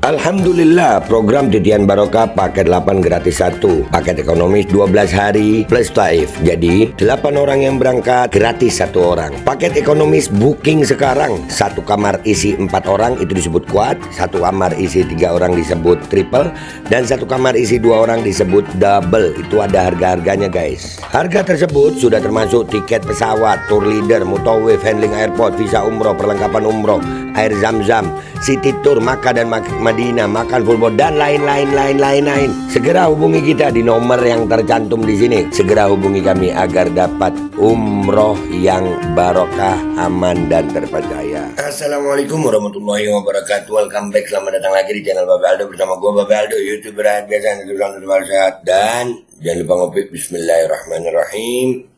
Alhamdulillah, program Titian Barokah paket 8 gratis 1, paket ekonomis 12 hari plus taif. Jadi 8 orang yang berangkat gratis 1 orang. Paket ekonomis booking sekarang, 1 kamar isi 4 orang itu disebut quad, 1 kamar isi 3 orang disebut triple, dan 1 kamar isi 2 orang disebut double. Itu ada harga-harganya guys. Harga tersebut sudah termasuk tiket pesawat, tour leader, mutawif, handling airport, visa umroh, perlengkapan umroh, air zam-zam, city tour, Makkah dan Madinah, makan full board, dan lain-lain. Segera hubungi kita di nomor yang tercantum di sini. Segera hubungi kami agar dapat umroh yang barokah, aman dan terpercaya. Assalamualaikum warahmatullahi wabarakatuh. Welcome back, selamat datang lagi di channel Babe Aldo bersama gue Babe Aldo, YouTuber biasa yang selalu sehat, dan jangan lupa ngopi. Bismillahirrahmanirrahim.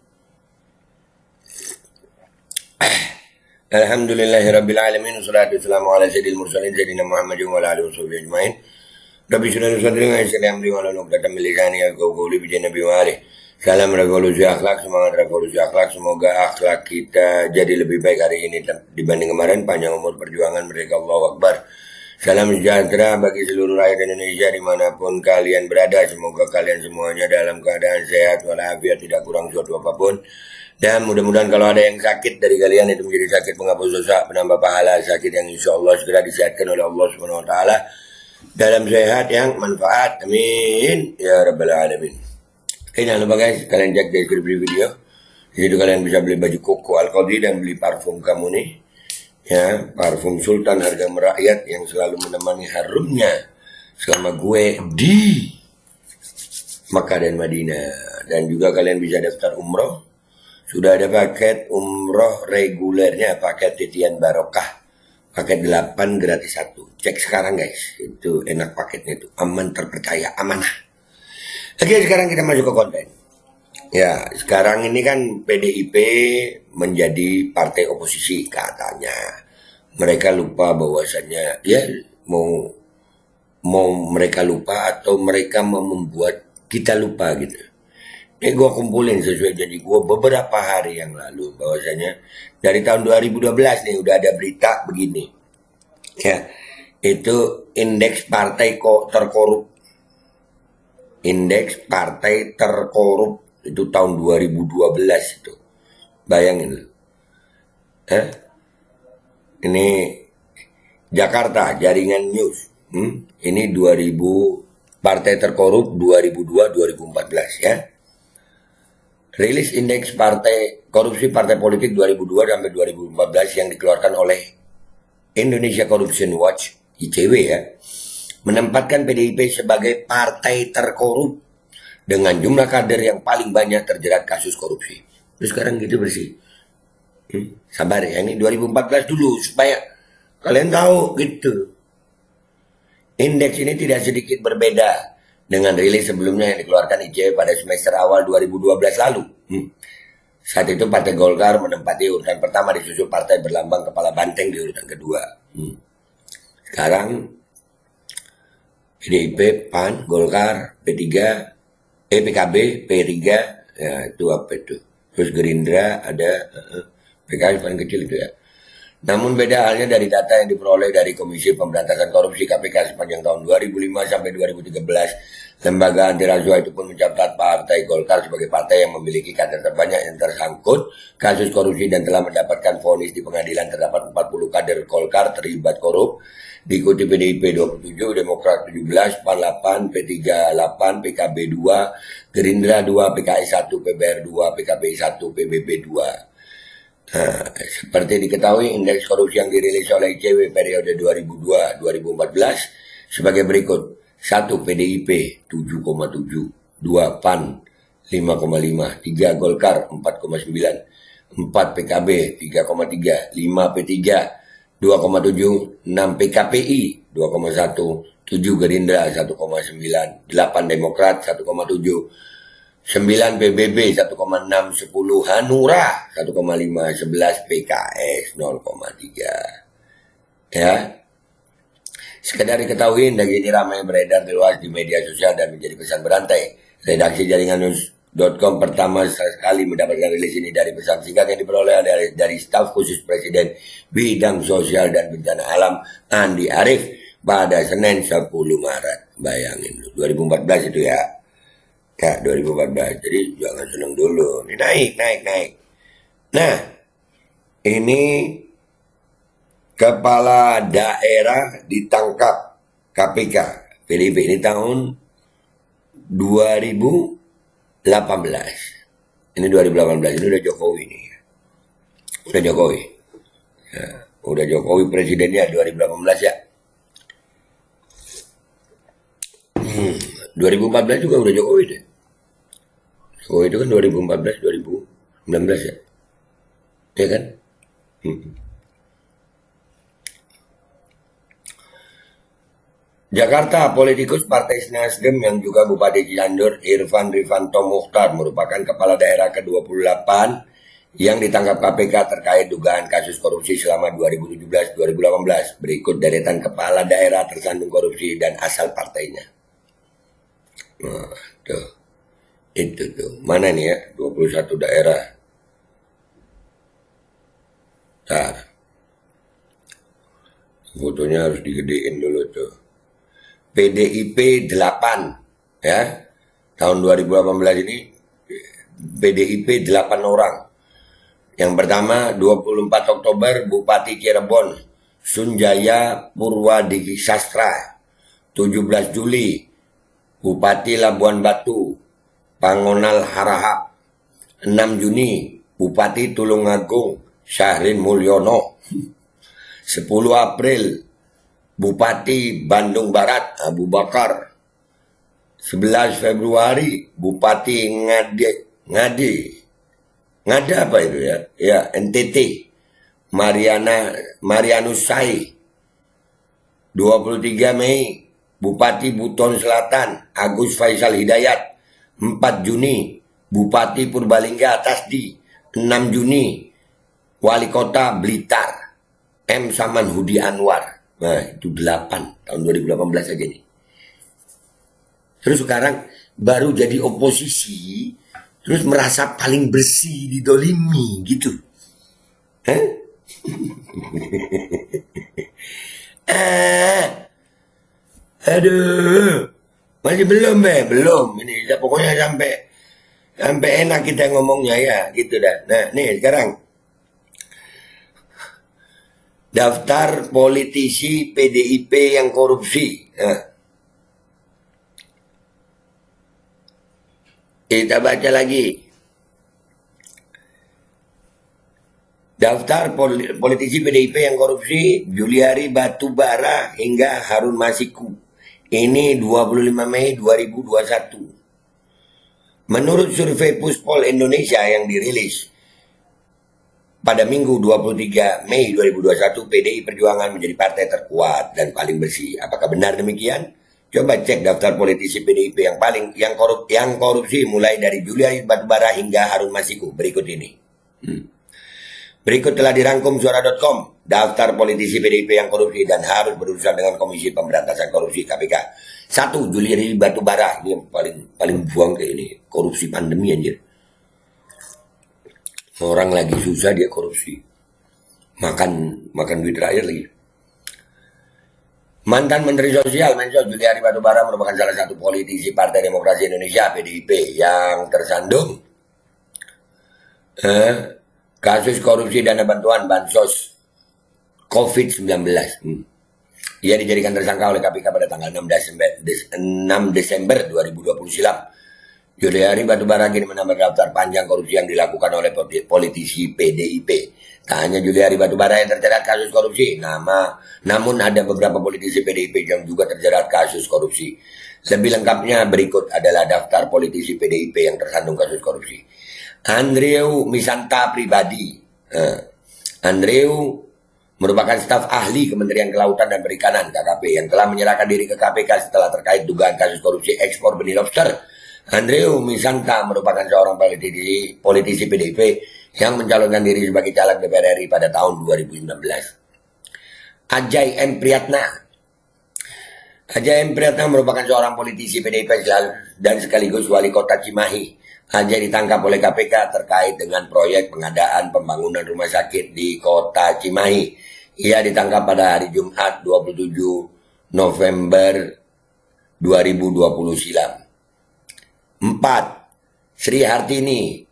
Alhamdulillahirrabbilalamin. Wassalatu wassalamu ala sayyidil mursalin Sayyidina Muhammadin wa ala alihi washabihi ajmain. Rabbi syrah li sadri wa yassir li amri wahlul 'uqdatam min lisani yafqahu qawli bi nabi wa alihi. Salam revolusi akhlak, semangat revolusi akhlak. Semoga akhlak kita jadi lebih baik hari ini dibanding kemarin. Panjang umur perjuangan mereka, Allahu Akbar. Salam sejahtera bagi seluruh rakyat Indonesia dimanapun kalian berada. Semoga kalian semuanya dalam keadaan sehat walafiat, tidak kurang suatu apapun. Dan mudah-mudahan kalau ada yang sakit dari kalian itu menjadi sakit penghapus dosa, penambah pahala, sakit yang insya Allah segera disehatkan oleh Allah Subhanahu Wa Taala dalam sehat yang manfaat. Amin ya rabbal alamin. Jangan lupa guys, kalian cek deskripsi video. Di situ kalian bisa beli baju koko Al-Qadri dan beli parfum kamu nih. Ya, parfum Sultan harga merakyat yang selalu menemani harumnya selama gue di Makkah dan Madinah. Dan juga kalian bisa daftar umroh. Sudah ada paket umroh regulernya, paket Titian Barokah, paket 8 gratis 1. Cek sekarang guys, itu enak paketnya itu, aman, terpercaya, amanah. Oke, sekarang kita masuk ke konten. Ya, sekarang ini kan PDIP menjadi partai oposisi katanya. Mereka lupa bahwasannya, ya mau mereka lupa atau mereka mau membuat kita lupa gitu. Ini gue kumpulin sesuai janji gue beberapa hari yang lalu, bahwasanya dari tahun 2012 nih udah ada berita begini. Ya, itu indeks partai terkorup. Indeks partai terkorup itu tahun 2012 itu. Bayangin loh. Ini Jakarta Jaringan News. Ini 2000 partai terkorup 2002-2014 ya. Rilis indeks korupsi partai politik 2002 sampai 2014 yang dikeluarkan oleh Indonesia Corruption Watch (ICW) ya, menempatkan PDIP sebagai partai terkorup dengan jumlah kader yang paling banyak terjerat kasus korupsi. Terus sekarang gitu bersih. Sabar ya, ini 2014 dulu supaya kalian tahu gitu. Indeks ini tidak sedikit berbeda dengan rilis sebelumnya yang dikeluarkan ICW pada semester awal 2012 lalu. Saat itu Partai Golkar menempati urutan pertama, disusul Partai Berlambang Kepala Banteng di urutan kedua. Sekarang PDIP, PAN, Golkar, P3, PKB, P3, ya itu apa itu. Terus Gerindra ada, PKS paling kecil itu ya. Namun beda halnya dari data yang diperoleh dari Komisi Pemberantasan Korupsi KPK sepanjang tahun 2005 sampai 2013. Lembaga anti rasuah itu pun mencatat Partai Golkar sebagai partai yang memiliki kader terbanyak yang tersangkut kasus korupsi dan telah mendapatkan vonis di pengadilan. Terdapat 40 kader Golkar terlibat korup, diikuti PDIP 27, Demokrat 17, PAN 8, P3 8, PKB 2, Gerindra 2, PKS 1, PBR 2, PKB 1, PBB 2. Nah, seperti diketahui, indeks korupsi yang dirilis oleh ICW periode 2002-2014 sebagai berikut. 1. PDIP 7,7, 2. PAN 5,5, 3. Golkar 4,9, 4. PKB 3,3, 5. P3 2,7, 6. PKPI 2,1, 7. Gerindra 1,9, 8. Demokrat 1,7, 9. PBB 1,6, 10 Hanura 1,5, 11 PKS 0,3. Ya. Sekedar diketahui, indeks ini ramai beredar luas di media sosial dan menjadi pesan berantai. Redaksi Jaringan News.com pertama sekali mendapatkan rilis ini dari pesan singkat yang diperoleh dari staf khusus Presiden Bidang Sosial dan Bencana Alam Andi Arief. pada Senin 10 Maret. Bayangin 2014 itu ya. Ya 2014. Jadi jangan senang dulu. Ini naik. Nah, ini kepala daerah ditangkap KPK PDIP ini tahun 2018. Ini 2018, ini udah Jokowi nih. Udah Jokowi. Ya, udah Jokowi presidennya 2018 ya. 2014 juga udah Jokowi deh. Jokowi itu kan 2014, 2019 ya. Ya kan? Jakarta, politikus Partai Nasdem yang juga Bupati Cianjur Irfan Rifanto Muchtar merupakan kepala daerah ke-28 yang ditangkap KPK terkait dugaan kasus korupsi selama 2017-2018. Berikut deretan kepala daerah tersandung korupsi dan asal partainya. Nah, tuh. Itu tuh. Mana nih ya? 21 daerah. Bentar. Fotonya harus digedein dulu tuh. PDIP 8 ya. Tahun 2018 ini PDIP 8 orang. Yang pertama 24 Oktober Bupati Cirebon Sunjaya Purwadigi Sastra. 17 Juli Bupati Labuan Batu Pangonal Harahap. 6 Juni Bupati Tulungagung Syahrin Mulyono. 10 April Bupati Bandung Barat Abu Bakar. 11 Februari Bupati Ngada apa itu ya? Ya, NTT Marianus Sai. 23 Mei Bupati Buton Selatan Agus Faisal Hidayat. 4 Juni Bupati Purbalingga Tasdi. 6 Juni Wali Kota Blitar M. Saman Hudi Anwar. Nah, itu 8 tahun 2018 aja nih. Terus sekarang baru jadi oposisi, terus merasa paling bersih, didolimi gitu. Hah? Aduh. Masih belum belum. Ini pokoknya sampai enak kita ngomongnya ya, gitu dah. Nah, nih sekarang daftar politisi PDIP yang korupsi. Nah, kita baca lagi. Daftar politisi PDIP yang korupsi, Juliari Batubara hingga Harun Masiku. Ini 25 Mei 2021. Menurut survei Puspol Indonesia yang dirilis pada Minggu 23 Mei 2021, PDI Perjuangan menjadi partai terkuat dan paling bersih. Apakah benar demikian? Coba cek daftar politisi PDIP yang korupsi mulai dari Juliari Batubara hingga Harun Masiku. Berikut ini. Berikut telah dirangkum suara.com. Daftar politisi PDIP yang korupsi dan harus berurusan dengan Komisi Pemberantasan Korupsi KPK. 1. Juliari Batubara. Ini yang paling buang kayak ini. Korupsi pandemi anjir. Orang lagi susah dia korupsi. Makan duit rakyat lagi. Mantan Menteri Sosial Mensos Juliari Batubara merupakan salah satu politisi Partai Demokrasi Indonesia PDIP yang tersandung kasus korupsi dana bantuan bansos COVID-19. Ia dijadikan tersangka oleh KPK pada tanggal 6 Desember 2020 silam. Juliari Batubara kini menambah daftar panjang korupsi yang dilakukan oleh politisi PDIP. Tak hanya Juliari Batubara yang terjerat kasus korupsi, namun ada beberapa politisi PDIP yang juga terjerat kasus korupsi. Lebih lengkapnya berikut adalah daftar politisi PDIP yang tersandung kasus korupsi. Andreu Misanta pribadi. Andreu merupakan staf ahli Kementerian Kelautan dan Perikanan KKP yang telah menyerahkan diri ke KPK setelah terkait dugaan kasus korupsi ekspor benih lobster. Andreu Misanta merupakan seorang politisi PDIP yang mencalonkan diri sebagai caleg DPR RI pada tahun 2019. Ajay M. Priyatna. Ajay M. Priyatna merupakan seorang politisi PDIP dan sekaligus wali kota Cimahi. Ajay ditangkap oleh KPK terkait dengan proyek pengadaan pembangunan rumah sakit di kota Cimahi. Ia ditangkap pada hari Jumat 27 November 2020 silam. 4. Sri Hartini.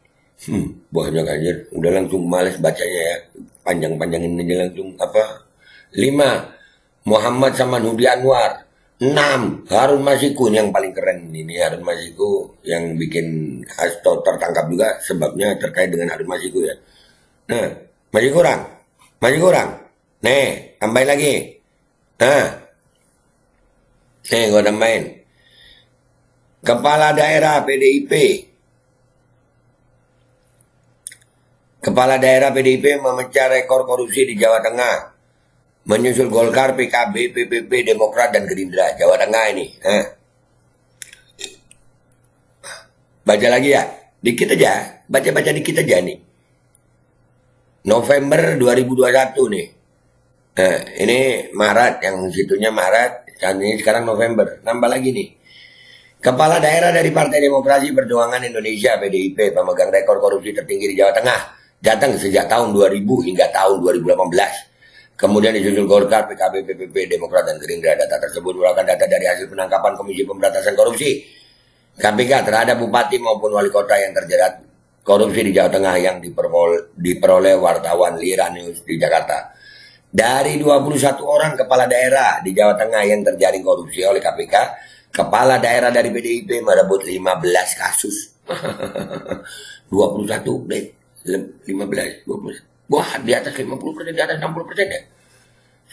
Banyak anjir, udah langsung males bacanya ya. Panjang-panjangin aja langsung apa. 5. Muhammad Samanhudi Anwar. 6. Harun Masiku. Ini yang paling keren ini Harun Masiku yang bikin Hasto tertangkap juga sebabnya terkait dengan Harun Masiku ya. Nah, masih kurang. Nih, tambahin lagi. Nah, nih gua tambahin. Kepala daerah PDIP. Kepala daerah PDIP memecah rekor korupsi di Jawa Tengah. Menyusul Golkar, PKB, PPP, Demokrat, dan Gerindra. Jawa Tengah ini. Baca lagi ya. Dikit aja. Baca-baca dikit aja nih. November 2021 nih. Ini Maret. Yang situnya Maret. Ini sekarang November. Nambah lagi nih. Kepala daerah dari Partai Demokrasi Perjuangan Indonesia PDIP pemegang rekor korupsi tertinggi di Jawa Tengah. Datang sejak tahun 2000 hingga tahun 2018. Kemudian disusul Golkar, PKB, PPP, Demokrat, dan Gerindra. Data tersebut merupakan data dari hasil penangkapan Komisi Pemberantasan Korupsi KPK terhadap bupati maupun wali kota yang terjerat korupsi di Jawa Tengah yang diperoleh wartawan Lira News di Jakarta. Dari 21 orang kepala daerah di Jawa Tengah yang terjaring korupsi oleh KPK, kepala daerah dari PDIP merebut 15 kasus. 21 deh. 15, 20. Wah, di atas 50%, di atas 60% ya.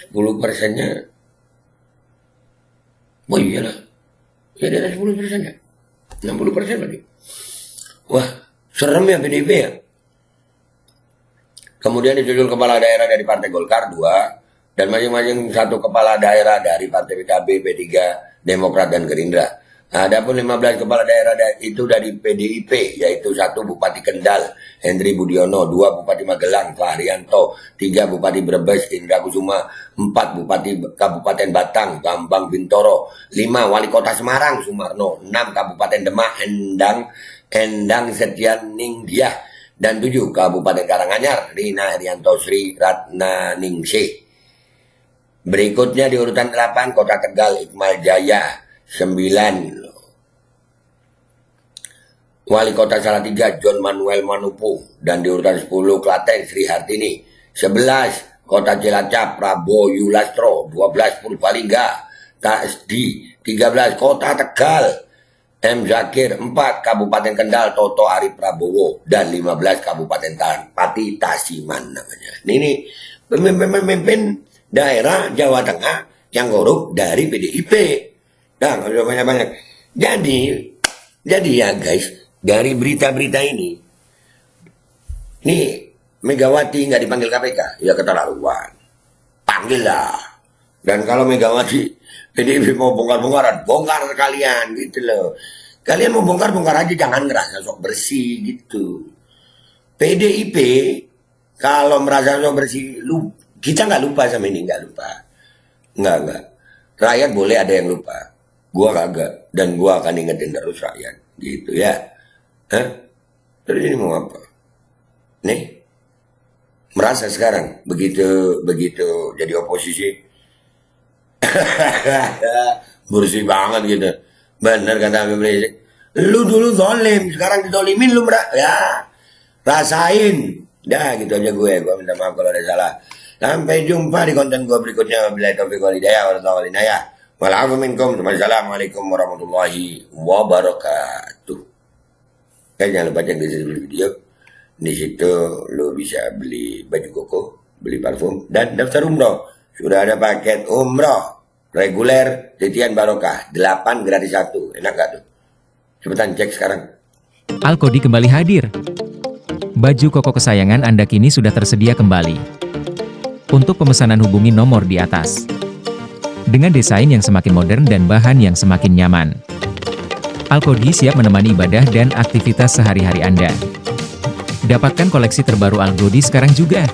10%-nya. Wah iyalah. Ya di atas 10% ya. 60% berarti. Wah, serem ya PDIP ya. Kemudian disusul kepala daerah dari Partai Golkar 2. Dan masing-masing satu kepala daerah dari Partai PKB, P3, Demokrat, dan Gerindra. Adapun 15 kepala daerah itu dari PDIP, yaitu 1 Bupati Kendal, Hendri Budiono, 2 Bupati Magelang, Fahrianto, 3 Bupati Brebes, Indra Kusuma, 4 Bupati Kabupaten Batang, Bambang Bintoro, 5 Wali Kota Semarang, Sumarno, 6 Kabupaten Demak, Endang Setian Ningdiah, dan 7 Kabupaten Karanganyar, Rina Herianto Sri Ratna Ningsih. Berikutnya di urutan 8 Kota Tegal, Iqmal Jaya, 9 Wali Kota Salatiga John Manuel Manupu, dan di urutan 10 Klaten Sri Hartini, 11 Kota Cilacap Prabowo Yulastro, 12 Purbalingga Tasdi, 13 Kota Tegal M Zakir, 4 Kabupaten Kendal Toto Arif Prabowo, dan 15 Kabupaten Pati Tasiman namanya. Ini pemimpin daerah Jawa Tengah yang korup dari PDIP. Nah, kalau banyak-banyak. Jadi ya guys, dari berita-berita ini Megawati nggak dipanggil KPK, ya keterlaluan. Panggil lah. Dan kalau Megawati PDIP mau bongkar-bongkaran, bongkar kalian gitu loh. Kalian mau bongkar-bongkar aja, jangan ngerasa sok bersih gitu. PDIP kalau merasa sok bersih, kita nggak lupa sama ini, nggak lupa. Nggak. Rakyat boleh ada yang lupa. Gua kagak, dan gua akan ingetin terus rakyat, gitu ya. Terus ini mau apa? Nih, merasa sekarang begitu jadi oposisi, bersih banget gitu. Bener kata Habib Rizik. Lu dulu zolim, sekarang didolimin lu ya. Rasain. Dah gitu aja gue minta maaf kalau ada salah. Sampai jumpa di konten gue berikutnya. Wabillahi taufiq wal hidayah. Wassalamualaikum warahmatullahi wabarakatuh. Jangan lupa cek deskripsi video. Di situ lo bisa beli baju koko, beli parfum, dan daftar umroh. Sudah ada paket umroh reguler Titian Barokah 8 gratis 1. Enak gak tuh? Cepetan cek sekarang. Alkodi kembali hadir. Baju koko kesayangan Anda kini sudah tersedia kembali. Untuk pemesanan hubungi nomor di atas. Dengan desain yang semakin modern dan bahan yang semakin nyaman. Alkodi siap menemani ibadah dan aktivitas sehari-hari Anda. Dapatkan koleksi terbaru Alkodi sekarang juga.